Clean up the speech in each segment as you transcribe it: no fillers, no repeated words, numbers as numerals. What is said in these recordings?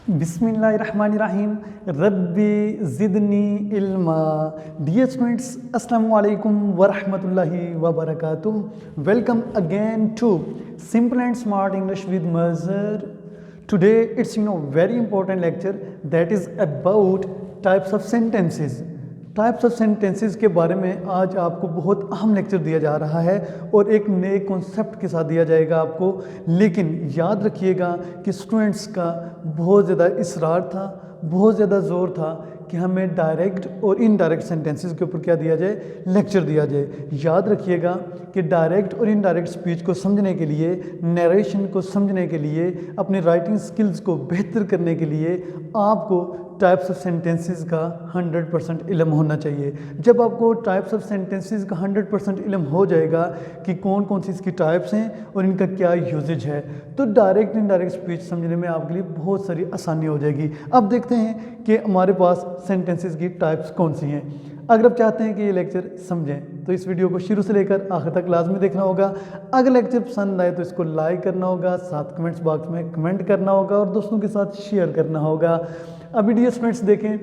बिस्मिल्लाहिर्रहमानिर्रहीम रब्बी ज़िदनी इल्मा। Dear students, अस्सलामु अलैकुम वरहमतुल्लाहि वबरकातुहू। Welcome again to simple and smart English with Mazhar. Today it's very important lecture that is about types of sentences. Types of sentences के बारे में आज आपको बहुत अहम लेक्चर दिया जा रहा है और एक नए कॉन्सेप्ट के साथ दिया जाएगा आपको। लेकिन याद रखिएगा कि स्टूडेंट्स का बहुत ज़्यादा इसरार था, बहुत ज़्यादा ज़ोर था कि हमें डायरेक्ट और इनडायरेक्ट सेंटेंसेस के ऊपर क्या दिया जाए, लेक्चर दिया जाए। याद रखिएगा कि डायरेक्ट और इनडायरेक्ट स्पीच को समझने के लिए, नरेशन को समझने के लिए, अपनी राइटिंग स्किल्स को बेहतर करने के लिए आपको टाइप्स ऑफ सेंटेंसेस का 100% इल्म होना चाहिए। जब आपको टाइप्स ऑफ सेंटेंसेस का 100% इल्म हो जाएगा कि कौन कौन सी इसकी टाइप्स हैं और इनका क्या यूजेज है, तो डायरेक्ट इनडायरेक्ट स्पीच समझने में आपके लिए बहुत सारी आसानी हो जाएगी। अब देखते हैं कि हमारे पास सेंटेंसेस की टाइप्स कौन सी हैं। अगर आप चाहते हैं कि ये लेक्चर समझें तो इस वीडियो को शुरू से लेकर आखिर तक लाजमी देखना होगा। अगर लेक्चर पसंद आए तो इसको लाइक करना होगा, साथ कमेंट्स बॉक्स में कमेंट करना होगा और दोस्तों के साथ शेयर करना होगा। अभी डियर स्टूडेंट्स देखें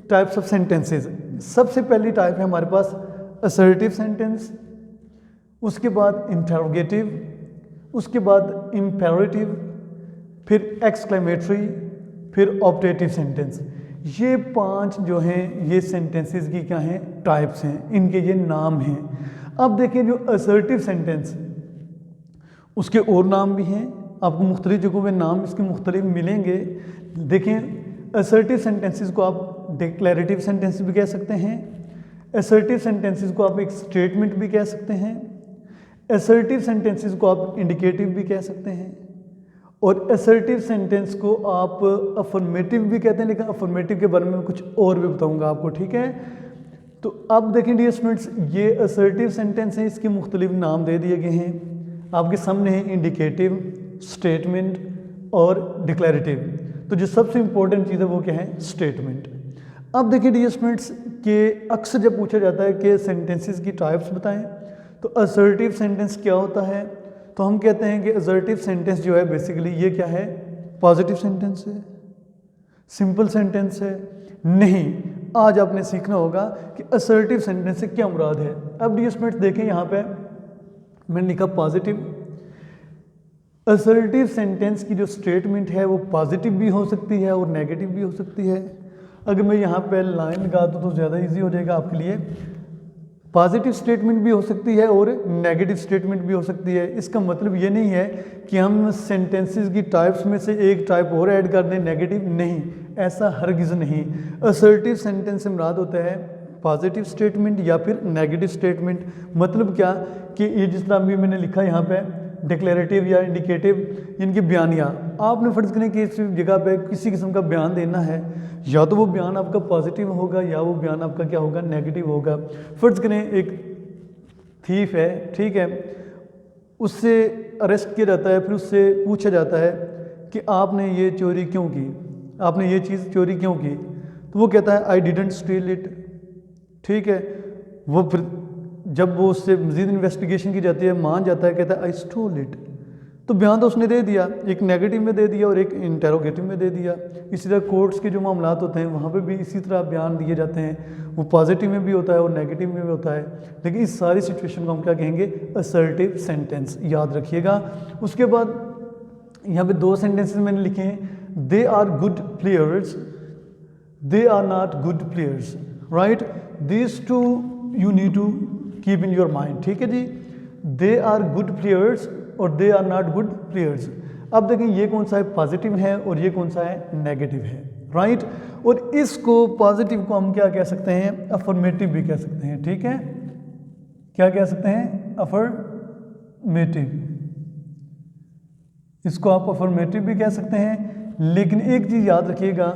टाइप्स ऑफ सेंटेंसेस। सबसे पहली टाइप है हमारे पास असर्टिव सेंटेंस, उसके बाद इंटरोगेटिव, उसके बाद इम्पेरेटिव, फिर एक्सक्लेमेटरी, फिर ऑप्टेटिव सेंटेंस। ये 5 जो हैं ये सेंटेंसेस की क्या हैं, टाइप्स हैं, इनके ये नाम हैं। अब देखिए जो असर्टिव सेंटेंस, उसके और नाम भी हैं, आपको मुख्तलिफ जगहों में नाम इसके मुख्तलिफ मिलेंगे। देखें असर्टिव सेंटेंसेस को आप डिक्लेरेटिव सेंटेंस भी कह सकते हैं, असर्टिव सेंटेंसेस को आप एक स्टेटमेंट भी कह सकते हैं, असर्टिव सेंटेंसेस को आप इंडिकेटिव भी कह सकते हैं, और असर्टिव सेंटेंस को आप अफर्मेटिव भी कहते हैं। लेकिन अफर्मेटिव के बारे में कुछ और भी बताऊंगा आपको, ठीक है। तो अब देखें डियर स्टूडेंट्स, ये असर्टिव सेंटेंस है, इसके मुख्तलिफ नाम दे दिए गए हैं आपके सामने हैं, इंडिकेटिव, स्टेटमेंट और डिक्लेरेटिव। तो जो सबसे इंपॉर्टेंट चीज़ है वो क्या है, स्टेटमेंट। अब देखिए डियर स्टूडेंट्स के अक्सर जब पूछा जाता है कि सेंटेंसेस की टाइप्स बताएं तो असर्टिव सेंटेंस क्या होता है, तो हम कहते हैं कि असर्टिव सेंटेंस जो है बेसिकली ये क्या है, पॉजिटिव सेंटेंस है, सिंपल सेंटेंस है। नहीं, आज आपने सीखना होगा कि असर्टिव सेंटेंस से क्या मुराद है। अब डियर स्टूडेंट्स देखें यहाँ पे मैंने लिखा पॉजिटिव। असर्टिव सेंटेंस की जो स्टेटमेंट है वो पॉजिटिव भी हो सकती है और नेगेटिव भी हो सकती है। अगर मैं यहाँ पे लाइन लगा दूँ तो ज़्यादा इजी हो जाएगा आपके लिए। पॉजिटिव स्टेटमेंट भी हो सकती है और नेगेटिव स्टेटमेंट भी हो सकती है। इसका मतलब ये नहीं है कि हम सेंटेंसेस की टाइप्स में से एक टाइप और ऐड कर दें, नेगेटिव नहीं, ऐसा हरगिज़ नहीं। असर्टिव सेंटेंस से मुराद होता है पॉजिटिव स्टेटमेंट या फिर नेगेटिव स्टेटमेंट। मतलब क्या कि ये जिस तरह भी मैंने लिखा यहाँ पे डिक्लेरेटिव या इंडिकेटिव, इनकी बयानिया, आपने फ़र्ज़ करें कि इस जगह पे किसी किस्म का बयान देना है, या तो वो बयान आपका पॉजिटिव होगा या वो बयान आपका क्या होगा, नेगेटिव होगा। फ़र्ज़ करें एक थीफ है, ठीक है, उससे अरेस्ट किया जाता है, फिर उससे पूछा जाता है कि आपने ये चोरी क्यों की, आपने ये चीज़ चोरी क्यों की, तो वो कहता है आई डिडंट स्टील इट, ठीक है। वो फिर जब वो उससे मज़ीद इन्वेस्टिगेशन की जाती है, मान जाता है, कहता है आई स्टोल इट। तो बयान तो उसने दे दिया, एक नेगेटिव में दे दिया और एक इंटेरोगेटिव में दे दिया। इसी तरह कोर्ट्स के जो मामलात होते हैं वहाँ पे भी इसी तरह बयान दिए जाते हैं, वो पॉजिटिव में भी होता है और नेगेटिव में भी होता है। लेकिन इस सारी सिचुएशन को हम क्या कहेंगे, असर्टिव सेंटेंस, याद रखिएगा। उसके बाद यहाँ पे 2 सेंटेंसेस मैंने लिखे हैं, they are good players, they are not good players, right. This too you need to keep in your mind, ठीक है जी। दे आर गुड प्लेयर्स और they are not good players. अब देखें ये कौन सा है, पॉजिटिव है, और ये कौन सा है, नेगेटिव है, राइट। और इसको पॉजिटिव को हम क्या कह सकते हैं, अफर्मेटिव भी कह सकते हैं, ठीक है। क्या कह सकते हैं, अफर्मेटिव। इसको आप अफर्मेटिव भी कह सकते हैं। लेकिन एक चीज़ याद रखिएगा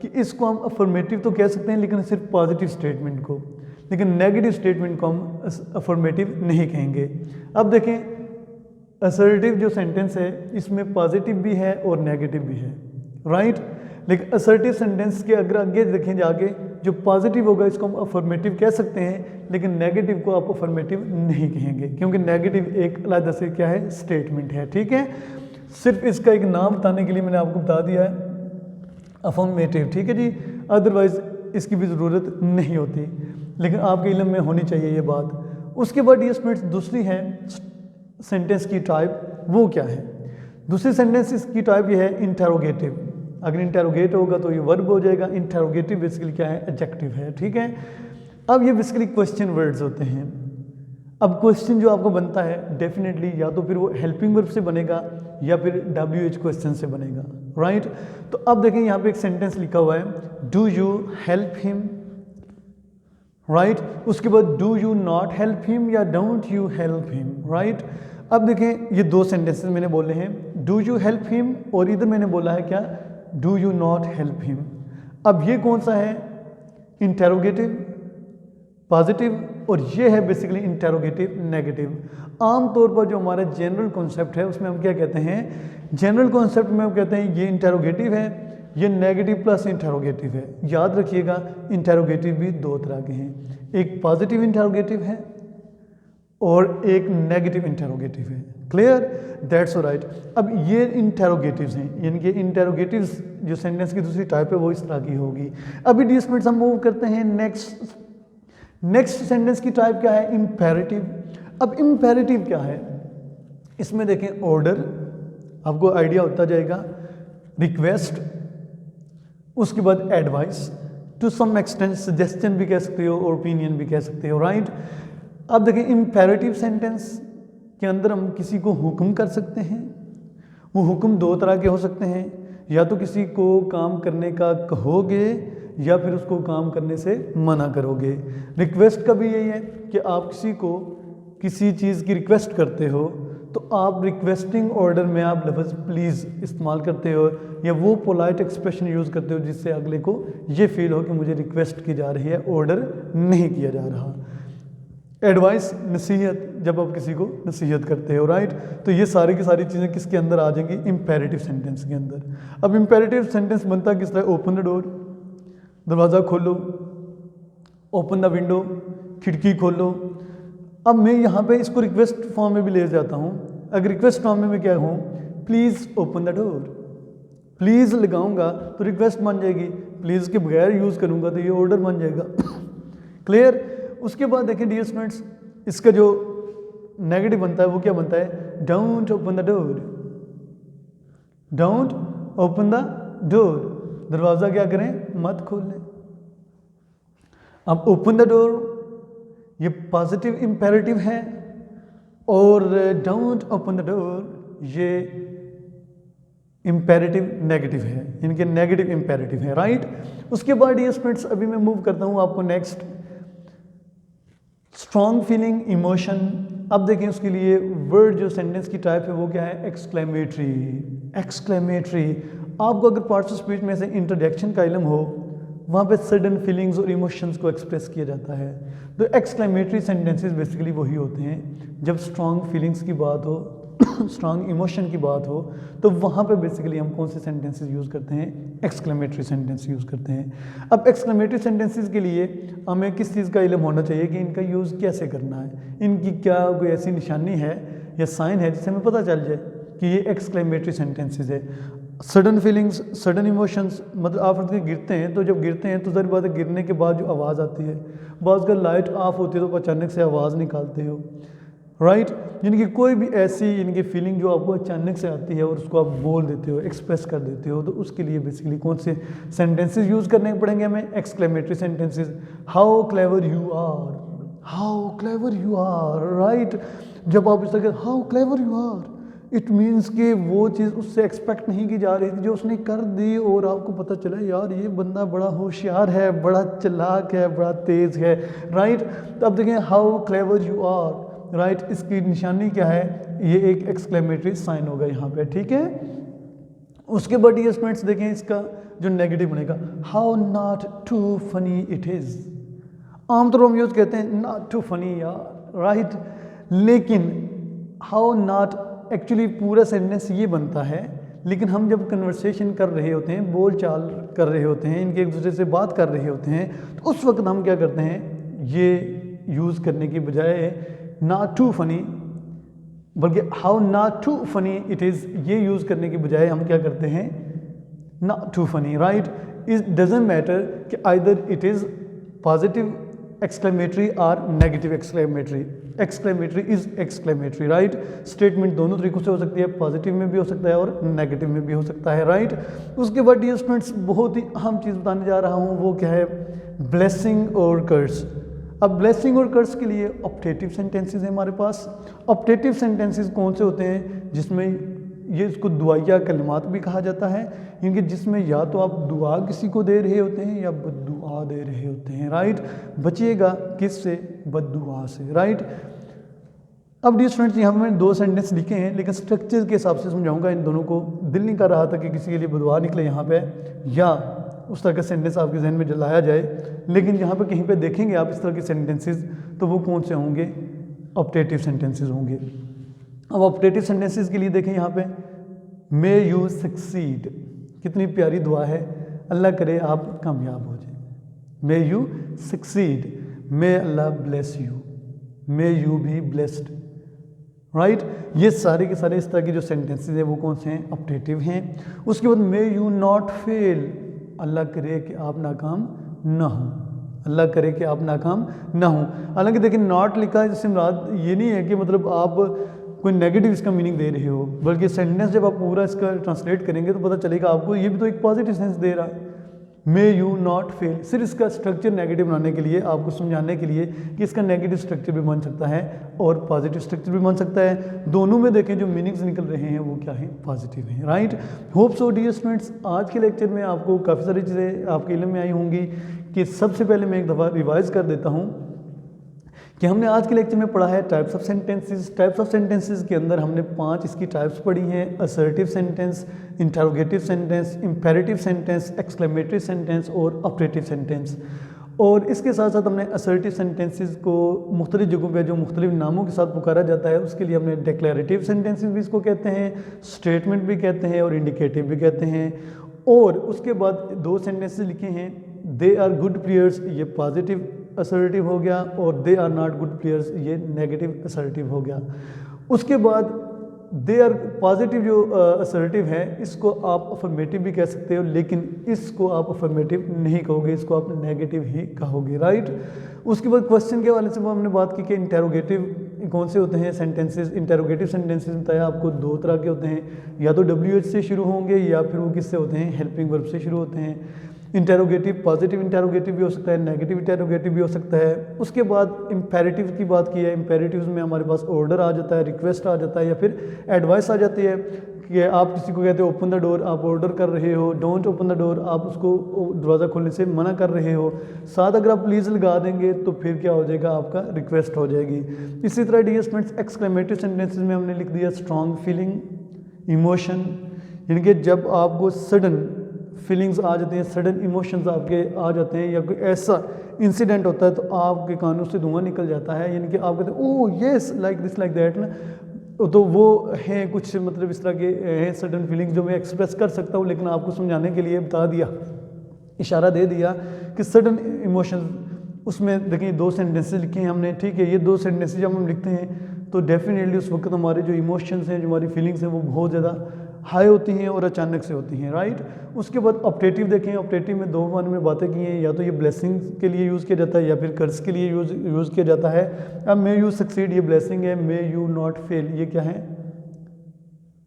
कि इसको हम अफर्मेटिव तो कह सकते हैं लेकिन सिर्फ पॉजिटिव स्टेटमेंट को, लेकिन नेगेटिव स्टेटमेंट को हम अफर्मेटिव नहीं कहेंगे। अब देखें असर्टिव जो सेंटेंस है इसमें पॉजिटिव भी है और नेगेटिव भी है, राइट। लेकिन असर्टिव सेंटेंस के अगर आगे देखें जाके जो पॉजिटिव होगा इसको हम अफर्मेटिव कह सकते हैं, लेकिन नेगेटिव को आप अफर्मेटिव नहीं कहेंगे क्योंकि नेगेटिव एक अलग से क्या है, स्टेटमेंट है, ठीक है। सिर्फ इसका एक नाम बताने के लिए मैंने आपको बता दिया है। अफर्मेटिव, ठीक है जी, अदरवाइज इसकी भी ज़रूरत नहीं होती, लेकिन आपके इल्म में होनी चाहिए ये बात। उसके बाद ये स्टूडेंट्स दूसरी है सेंटेंस की टाइप, वो क्या है? दूसरी सेंटेंस की टाइप ये है इंटेरोगेटिव। अगर इंटेरोगेट होगा तो ये वर्ब हो जाएगा, इंटेरोगेटिव बेसिकली क्या है? एडजेक्टिव है, ठीक है। अब ये बेसिकली क्वेश्चन वर्ड्स होते हैं। अब क्वेश्चन जो आपको बनता है डेफिनेटली या तो फिर वो हेल्पिंग वर्ब से बनेगा या फिर WH क्वेश्चन से बनेगा, राइट। तो अब देखें यहाँ पे एक सेंटेंस लिखा हुआ है, do you help him, right. उसके बाद do you not help him या don't you help him, right. अब देखें ये दो सेंटेंसेस मैंने बोले हैं, डू यू हेल्प हिम और इधर मैंने बोला है क्या? Do you not help him. अब ये कौन सा है? इंटेरोगेटिव पॉजिटिव, और ये है बेसिकली इंटेरोगेटिव नेगेटिव। आमतौर पर जो हमारा जनरल कॉन्सेप्ट है उसमें हम क्या कहते हैं? जनरल कॉन्सेप्ट में हम कहते हैं ये इंटेरोगेटिव है, ये नेगेटिव प्लस इंटेरोगेटिव है। याद रखिएगा इंटेरोगेटिव भी दो तरह के हैं, एक पॉजिटिव इंटेरोगेटिव है और एक नेगेटिव इंटेरोगेटिव है। क्लियर? That's right. अब ये इंटेरोगेटिव्स हैं, यानी कि इंटेरोगेटिव्स जो सेंटेंस की दूसरी टाइप है वो इस तरह की होगी। अभी डियर स्टूडेंट्स हम मूव करते हैं नेक्स्ट सेंटेंस की टाइप क्या है? इंपेरेटिव। अब इंपेरेटिव क्या है? इसमें देखें ऑर्डर, आपको आइडिया होता जाएगा, रिक्वेस्ट, उसके बाद advice, to some extent suggestion भी कह सकते हो और ओपिनियन भी कह सकते हो, राइट। अब देखें इंपेरेटिव सेंटेंस के अंदर हम किसी को हुक्म कर सकते हैं। वो हुक्म दो तरह के हो सकते हैं, या तो किसी को काम करने का कहोगे या फिर उसको काम करने से मना करोगे। रिक्वेस्ट का भी यही है कि आप किसी को किसी चीज़ की रिक्वेस्ट करते हो तो आप रिक्वेस्टिंग ऑर्डर में आप लफ्ज़ प्लीज़ इस्तेमाल करते हो या वो पोलाइट एक्सप्रेशन यूज़ करते हो जिससे अगले को ये फील हो कि मुझे रिक्वेस्ट की जा रही है, ऑर्डर नहीं किया जा रहा। एडवाइस, नसीहत, जब आप किसी को नसीहत करते हो, राइट। तो ये सारी की सारी चीज़ें किसके अंदर आ जाएंगी? इंपेरेटिव सेंटेंस के अंदर। अब इंपेरेटिव सेंटेंस बनता किस तरह? ओपन द डोर, दरवाज़ा खोलो, ओपन द विंडो, खिड़की खोलो। अब मैं यहाँ पे इसको रिक्वेस्ट फॉर्म में भी ले जाता हूँ। अगर रिक्वेस्ट फॉर्म में मैं क्या हूँ? Please open the door, please लगाऊंगा तो रिक्वेस्ट बन जाएगी, प्लीज़ के बगैर यूज़ करूँगा तो ये ऑर्डर बन जाएगा। क्लियर? उसके बाद देखिए डियर स्टूडेंट्स, इसका जो नेगेटिव बनता है वो क्या बनता है? Don't open the door, don't open the door, दरवाज़ा क्या करें? मत खोलें। अब ओपन द डोर ये पॉजिटिव इंपेरेटिव है और डोंट ओपन द डोर ये इंपेरेटिव नेगेटिव है, इनके नेगेटिव इंपेरेटिव है, राइट। उसके बाद ये स्टूडेंट्स अभी मैं मूव करता हूँ आपको नेक्स्ट, स्ट्रॉन्ग फीलिंग, इमोशन। अब देखें उसके लिए वर्ड जो सेंटेंस की टाइप है वो क्या है? एक्सक्लेमेटरी। एक्सक्लेमेटरी, आपको अगर पार्ट्स ऑफ स्पीच में से इंट्रोडक्शन का इल्म हो वहाँ पे सडन फीलिंग्स और इमोशंस को एक्सप्रेस किया जाता है। तो एक्सक्लेमेटरी सेंटेंसेस बेसिकली वही होते हैं जब स्ट्रॉन्ग फीलिंग्स की बात हो, स्ट्रॉन्ग इमोशन की बात हो, तो वहाँ पे बेसिकली हम कौन से सेंटेंसेस यूज़ करते हैं? एक्सक्लेमेटरी सेंटेंस यूज़ करते हैं। अब एक्सक्लेमेटरी सेंटेंसेस के लिए हमें किस चीज़ का इल्म होना चाहिए कि इनका यूज़ कैसे करना है, इनकी क्या कोई ऐसी निशानी है या साइन है जिससे हमें पता चल जाए कि ये एक्सक्लेमेटरी सेंटेंसेस है। सडन फीलिंग्स, सडन इमोशंस, मतलब आप गिरते हैं तो जब गिरते हैं तो ज़रूर बात है गिरने के बाद जो आवाज़ आती है, बाज़ का लाइट ऑफ होती है तो अचानक से आवाज़ निकालते हो, राइट। यानी कि कोई भी ऐसी इनकी फीलिंग जो आपको अचानक से आती है और उसको आप बोल देते हो, एक्सप्रेस कर देते हो, तो उसके लिए बेसिकली कौन से सेंटेंसेस यूज़ करने पड़ेंगे हमें? Exclamatory sentences. How clever you are, how clever you are, right. जब आप इस तरह how clever you are, it means कि वो चीज़ उससे एक्सपेक्ट नहीं की जा रही थी जो उसने कर दी और आपको पता चला यार ये बंदा बड़ा होशियार है, बड़ा चालाक है, बड़ा तेज़ है, राइट। तो अब देखें how clever you are, right, इसकी निशानी क्या है? ये एक एक्सक्लेमेटरी साइन होगा यहाँ पे, ठीक है। उसके बाद ये स्टूडेंट्स देखें इसका जो नेगेटिव बनेगा, how not to funny it is. आमतौर पर हम यूज़ कहते हैं नॉट टू फनी यार, राइट, लेकिन हाउ नॉट एक्चुअली पूरा सेंटेंस ये बनता है, लेकिन हम जब कन्वर्सेशन कर रहे होते हैं, बोल चाल कर रहे होते हैं, इनके एक दूसरे से बात कर रहे होते हैं, तो उस वक्त हम क्या करते हैं? ये यूज़ करने की बजाय नॉट टू फनी, बल्कि how not to funny it is, ये यूज़ करने की बजाय हम क्या करते हैं? not too funny, right? It doesn't matter कि either it is positive exclamatory or negative exclamatory. Exclamatory is exclamatory, right? Statement दोनों तरीकों से हो सकती है, पॉजिटिव में भी हो सकता है और नेगेटिव में भी हो सकता है, राइट? उसके बाद डियर स्टूडेंट्स बहुत ही अहम चीज़ बताने जा रहा हूँ, वो क्या है? ब्लेसिंग और कर्स। अब ब्लेसिंग और कर्स के लिए ऑप्टेटिव सेंटेंसेस हैं हमारे पास। ऑप्टेटिव सेंटेंसेस कौन से होते हैं? जिसमें ये इसको दुआया कलिमात भी कहा जाता है, क्योंकि जिसमें या तो आप दुआ किसी को दे रहे होते हैं या बद्दुआ दे रहे होते हैं, राइट? बचिएगा किससे? बद्दुआ से, राइट? अब डियर स्टूडेंट्स यहाँ पर मैंने 2 सेंटेंस लिखे हैं, लेकिन स्ट्रक्चर के हिसाब से समझाऊंगा इन दोनों को। दिल नहीं कर रहा था कि किसी के लिए बदुआ निकले यहाँ पे या उस तरह का सेंटेंस आपके जहन में जलाया जाए, लेकिन यहाँ पे कहीं पे देखेंगे आप इस तरह के सेंटेंसेस, तो वो कौन से होंगे? ऑप्टेटिव सेंटेंसेस होंगे। अब ऑप्टेटिव सेंटेंसेस के लिए देखें यहाँ पे, मे यू सक्सीड, कितनी प्यारी दुआ है, अल्लाह करे आप कामयाब हो जाए। May you succeed, may Allah bless you, may you be blessed, right? ये सारे के सारे इस तरह की जो सेंटेंसेस हैं वो कौन से हैं? ऑप्टेटिव हैं। उसके बाद मे यू नॉट फेल, अल्लाह करे कि आप नाकाम ना हो, अल्लाह करे कि आप नाकाम ना हो। हालांकि देखिए नॉट लिखा है, जिससे मुराद ये नहीं है कि मतलब आप कोई नेगेटिव इसका मीनिंग दे रहे हो, बल्कि सेंटेंस जब आप पूरा इसका ट्रांसलेट करेंगे तो पता चलेगा आपको ये भी तो एक पॉजिटिव सेंस दे रहा है। मे यू नॉट फेल, सिर्फ इसका स्ट्रक्चर नेगेटिव बनाने के लिए, आपको समझाने के लिए कि इसका नेगेटिव स्ट्रक्चर भी बन सकता है और पॉजिटिव स्ट्रक्चर भी बन सकता है। दोनों में देखें जो मीनिंग्स निकल रहे हैं वो क्या है? पॉजिटिव हैं, right? Hope so dear students, आज के लेक्चर में आपको काफ़ी सारी चीज़ें आपके इल्म में आई होंगी। कि सबसे पहले मैं एक दफ़ा रिवाइज़ कर देता हूँ कि हमने आज के लेक्चर में पढ़ा है types of sentences. Types of sentences के अंदर हमने 5 इसकी टाइप्स पढ़ी हैं: assertive sentence, interrogative sentence, imperative sentence, exclamatory sentence और ऑपरेटिव सेंटेंस। और इसके साथ साथ हमने असर्टिव सेंटेंसेस को मुख्तलिफ जगहों पे जो मुख्तलिफ नामों के साथ पुकारा जाता है, उसके लिए हमने डिक्लेरेटिव सेंटेंसेस भी इसको कहते हैं, स्टेटमेंट भी कहते हैं और इंडिकेटिव भी कहते हैं। और उसके बाद 2 सेंटेंसेस लिखे हैं, दे आर गुड प्लेयर्स, ये पॉजिटिव असर्टिव हो गया, और they are not good players, ये नेगेटिव असर्टिव हो गया। उसके बाद दे आर पॉजिटिव जो असर्टिव है, इसको आप अफर्मेटिव भी कह सकते हो, लेकिन इसको आप अफर्मेटिव नहीं कहोगे, इसको आप नेगेटिव ही कहोगे, राइट? उसके बाद क्वेश्चन के हवाले से वो हमने बात की कि इंटेरोगेटिव कौन से होते हैं सेंटेंसेस। इंटेरोगेटिव सेंटेंसेस बताया आपको 2 तरह के होते हैं, या तो WH से शुरू होंगे या फिर वो किससे होते हैं? हेल्पिंग वर्ब से शुरू होते हैं। इंटेरोगेटिव पॉजिटिव इंटेरोगेटिव भी हो सकता है, नेगेटिव इंटेरोगेटिव भी हो सकता है। उसके बाद इंपेरेटिव की बात की है, इंपेरेटिव में हमारे पास ऑर्डर आ जाता है, रिक्वेस्ट आ जाता है या फिर एडवाइस आ जाती है कि आप किसी को कहते हो ओपन द डोर, आप ऑर्डर कर रहे हो, डोंट ओपन द डोर, आप उसको दरवाज़ा खोलने से मना कर रहे हो। साथ अगर आप प्लीज़ लगा देंगे तो फिर क्या हो जाएगा? आपका रिक्वेस्ट हो जाएगी। इसी तरह डियर स्टूडेंट्स, एक्सक्लेमेटरी सेंटेंसेस में हमने लिख दिया स्ट्रॉन्ग फीलिंग, इमोशन, यानी कि जब आपको सडन फीलिंग्स आ जाते हैं, सडन इमोशंस आपके आ जाते हैं, या कोई ऐसा इंसिडेंट होता है तो आपके कानों से धुआं निकल जाता है, यानी कि आप कहते हैं oh yes like this like that ना, तो वो हैं कुछ मतलब इस तरह के हैं सडन फीलिंग्स जो मैं एक्सप्रेस कर सकता हूँ, लेकिन आपको समझाने के लिए बता दिया, इशारा दे दिया कि सडन इमोशंस। उसमें देखिए 2 सेंटेंसेस लिखे हैं हमने, ठीक है? ये 2 सेंटेंसेस जब हम लिखते हैं तो डेफिनेटली उस वक्त हमारे जो इमोशंस हैं, जो हमारी फीलिंग्स हैं, वो बहुत ज़्यादा हाई होती हैं और अचानक से होती हैं, राइट? उसके बाद ऑप्टेटिव देखें, ऑप्टेटिव में 2 मायने में बातें की हैं, या तो ये ब्लेसिंग के लिए यूज़ किया जाता है या फिर कर्ज के लिए यूज़ किया जाता है। अब मे यू सक्सीड ये ब्लेसिंग है, मे यू नॉट फेल ये क्या है?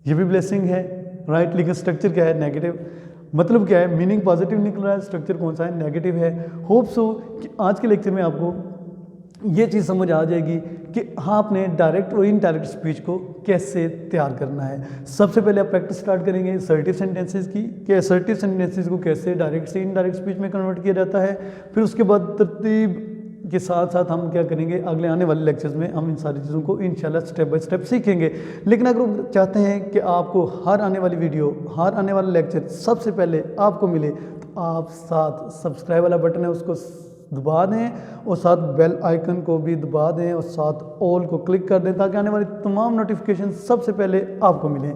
ये भी ब्लेसिंग है, राइट? लेकिन स्ट्रक्चर क्या है? नेगेटिव। मतलब क्या है? मीनिंग पॉजिटिव निकल रहा है, स्ट्रक्चर कौन सा है? नेगेटिव है। होप सो कि आज के लेक्चर में आपको ये चीज़ समझ आ जाएगी कि हाँ आपने डायरेक्ट और इनडायरेक्ट स्पीच को कैसे तैयार करना है। सबसे पहले आप प्रैक्टिस स्टार्ट करेंगे असर्टिव सेंटेंसेस की, कि असर्टिव सेंटेंसेस को कैसे डायरेक्ट से इनडायरेक्ट स्पीच में कन्वर्ट किया जाता है। फिर उसके बाद तरतीब के साथ साथ हम क्या करेंगे, अगले आने वाले लेक्चर्स में हम इन सारी चीज़ों को इंशाल्लाह स्टेप बाय स्टेप सीखेंगे। लेकिन अगर आप चाहते हैं कि आपको हर आने वाली वीडियो, हर आने वाला लेक्चर सबसे पहले आपको मिले, तो आप साथ सब्सक्राइब वाला बटन है उसको दबा दें और साथ बेल आइकन को भी दबा दें और साथ ऑल को क्लिक कर दें, ताकि आने वाली तमाम नोटिफिकेशन सबसे पहले आपको मिलें।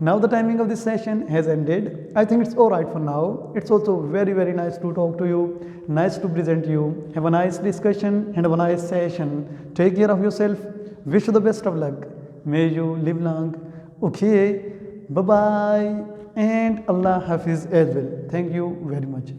Now the timing of this session has ended. I think it's all right for now. It's also very very nice to talk to you, nice to present you. Have a nice discussion and have a nice session. Take care of yourself. Wish you the best of luck. May you live long. Okay. Bye bye. and Allah Hafiz as well. Thank you very much.